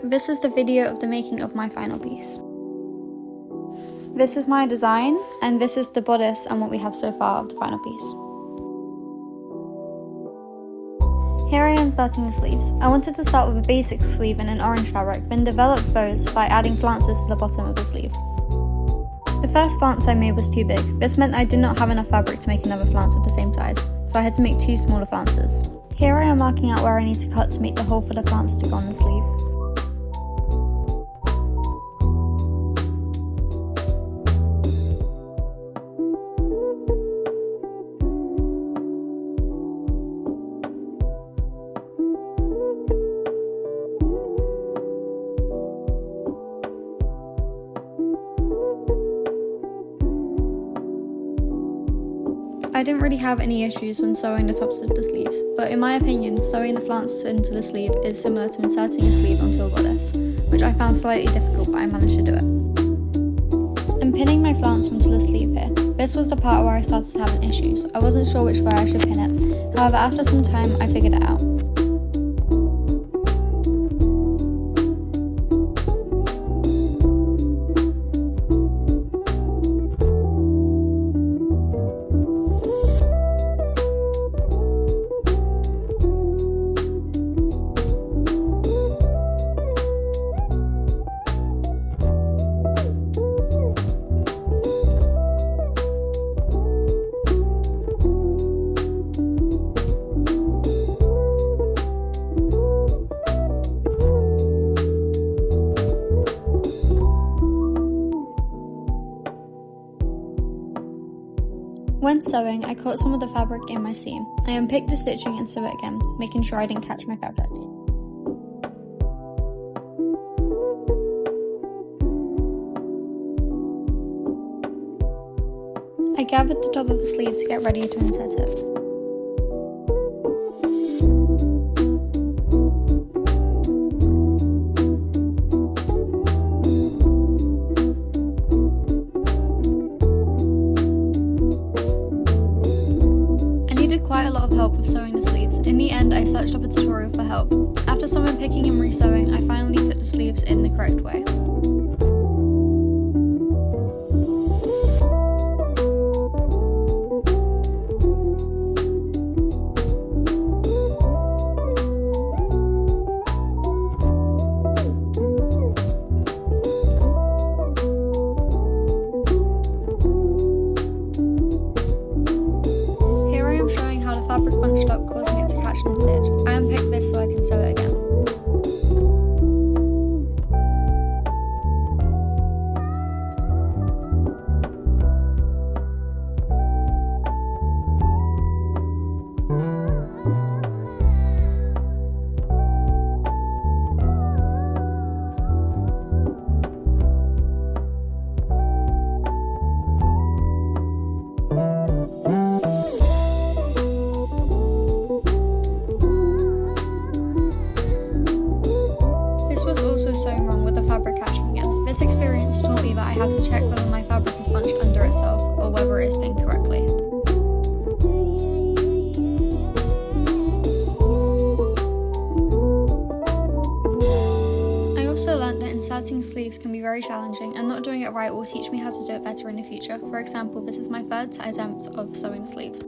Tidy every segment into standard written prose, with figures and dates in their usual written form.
this is the video of the making of my final piece. This is my design, and this is the bodice and what we have so far of the final piece. Here I am starting the sleeves. I wanted to start with a basic sleeve in an orange fabric, then develop those by adding flounces to the bottom of the sleeve. The first flounce I made was too big. This meant I did not have enough fabric to make another flounce of the same size, so I had to make 2 smaller flounces. Here I am marking out where I need to cut to make the hole for the flounce to go on the sleeve. I didn't really have any issues when sewing the tops of the sleeves, but in my opinion, sewing the flounce into the sleeve is similar to inserting a sleeve onto a bodice, which I found slightly difficult, but I managed to do it. I'm pinning my flounce onto the sleeve here. This was the part where I started having issues. I wasn't sure which way I should pin it, however after some time I figured it out. When sewing, I caught some of the fabric in my seam. I unpicked the stitching and sew it again, making sure I didn't catch my fabric. I gathered the top of the sleeve to get ready to insert it. Quite a lot of help with sewing the sleeves. In the end, I searched up a tutorial for help. After some unpicking and re-sewing, I finally put the sleeves in the correct way. Fabric bunched up, causing it to catch and stitch. I unpicked this so I can sew it again. Sewing wrong with the fabric catching again. This experience taught me that I have to check whether my fabric is bunched under itself or whether it is pinned correctly. I also learned that inserting sleeves can be very challenging, and not doing it right will teach me how to do it better in the future. For example, this is my 3rd attempt of sewing the sleeve.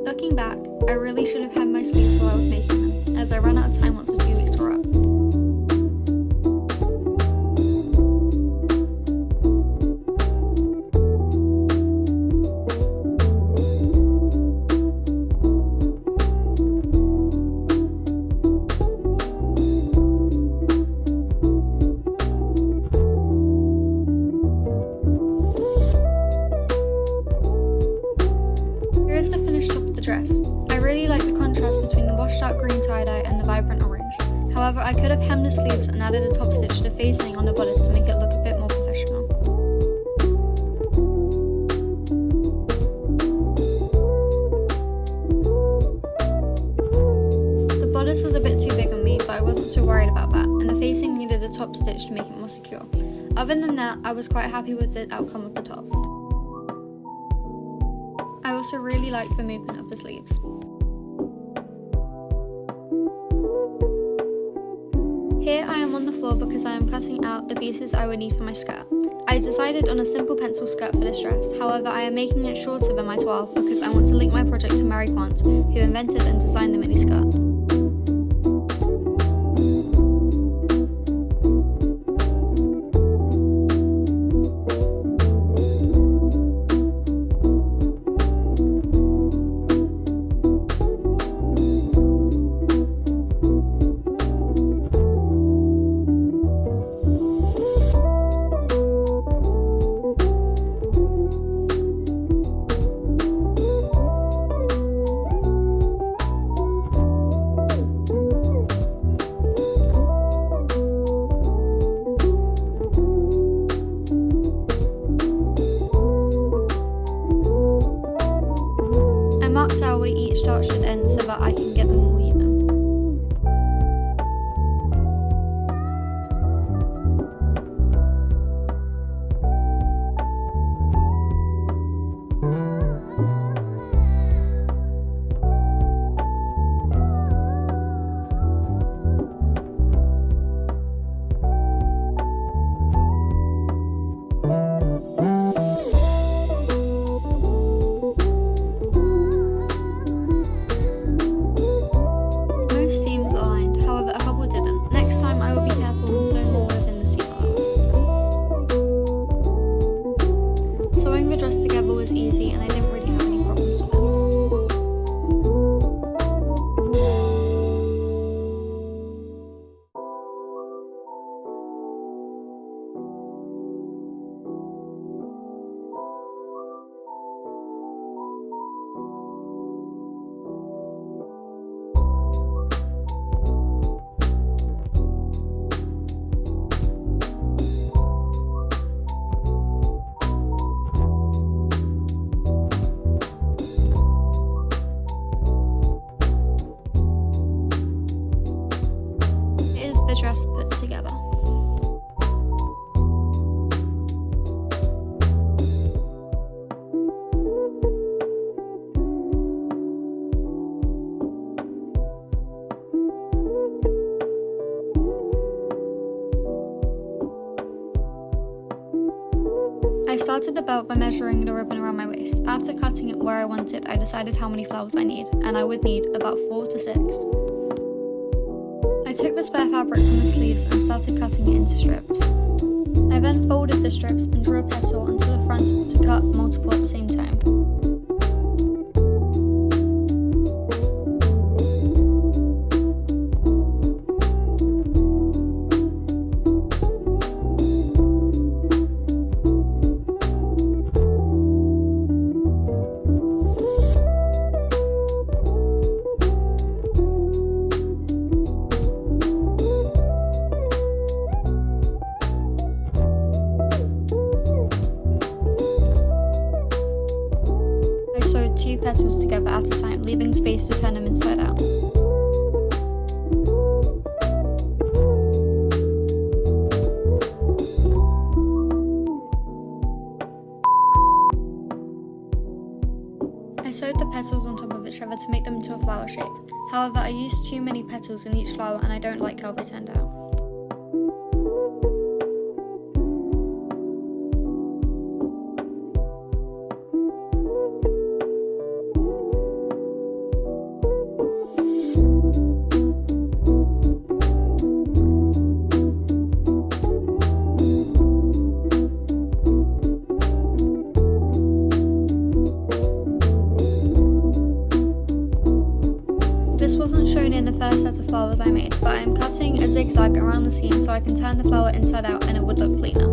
Looking back, I really should have had my sleeves while I was making them, as I ran out of time once the 2 weeks were up. dress. I really like the contrast between the washed out green tie-dye and the vibrant orange. However, I could have hemmed the sleeves and added a top stitch to the facing on the bodice to make it look a bit more professional. The bodice was a bit too big on me, but I wasn't so worried about that, and the facing needed a top stitch to make it more secure. Other than that, I was quite happy with the outcome of the top. I also really liked the movement of the sleeves. Here I am on the floor because I am cutting out the pieces I would need for my skirt. I decided on a simple pencil skirt for this dress, however I am making it shorter than my toile because I want to link my project to Mary Quant, who invented and designed the mini skirt. Marked out where each dart should end so that I can get them all even. Sewing the dress together was easy and I didn't really have any problems with it. The dress put together. I started the belt by measuring the ribbon around my waist. After cutting it where I wanted, I decided how many flowers I need, and I would need about 4 to 6. I took the spare fabric from the sleeves and started cutting it into strips. I then folded the strips and drew a petal onto the front to cut multiple at the same time. Two petals together at a time, leaving space to turn them inside out. I sewed the petals on top of each other to make them into a flower shape. However, I used too many petals in each flower and I don't like how they turned out. This wasn't shown in the first set of flowers I made, but I am cutting a zigzag around the seam so I can turn the flower inside out and it would look cleaner.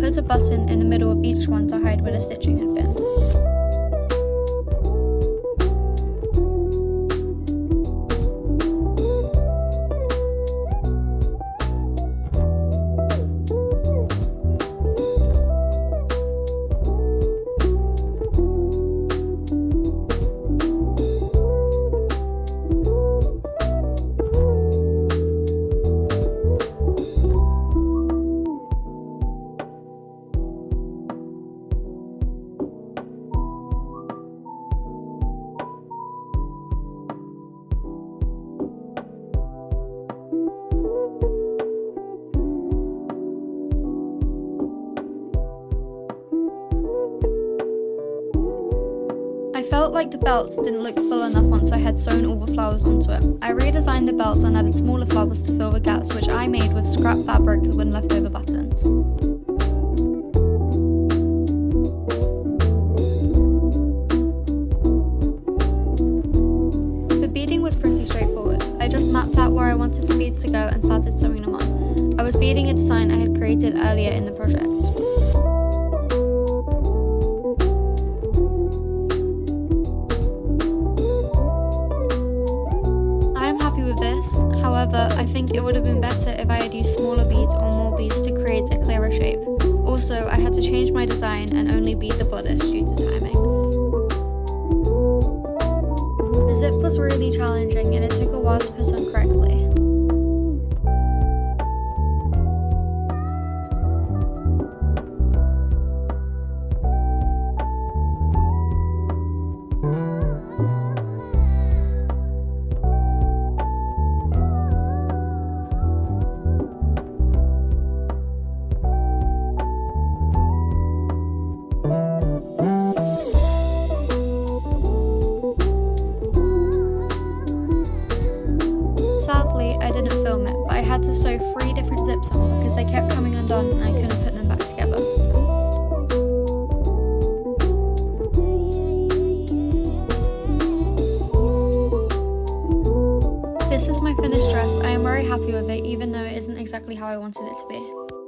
put a button in the middle of each one to hide where the stitching had been. I felt like the belt didn't look full enough once I had sewn all the flowers onto it. I redesigned the belt and added smaller flowers to fill the gaps, which I made with scrap fabric with leftover buttons. The beading was pretty straightforward. I just mapped out where I wanted the beads to go and started sewing them on. I was beading a design I had created earlier in the project. However, I think it would have been better if I had used smaller beads or more beads to create a clearer shape. Also, I had to change my design and only bead the bodice due to timing. The zip was really challenging and it took a while to put on correctly. Sadly, I didn't film it, but I had to sew 3 different zips on because they kept coming undone and I couldn't put them back together. This is my finished dress. I am very happy with it, even though it isn't exactly how I wanted it to be.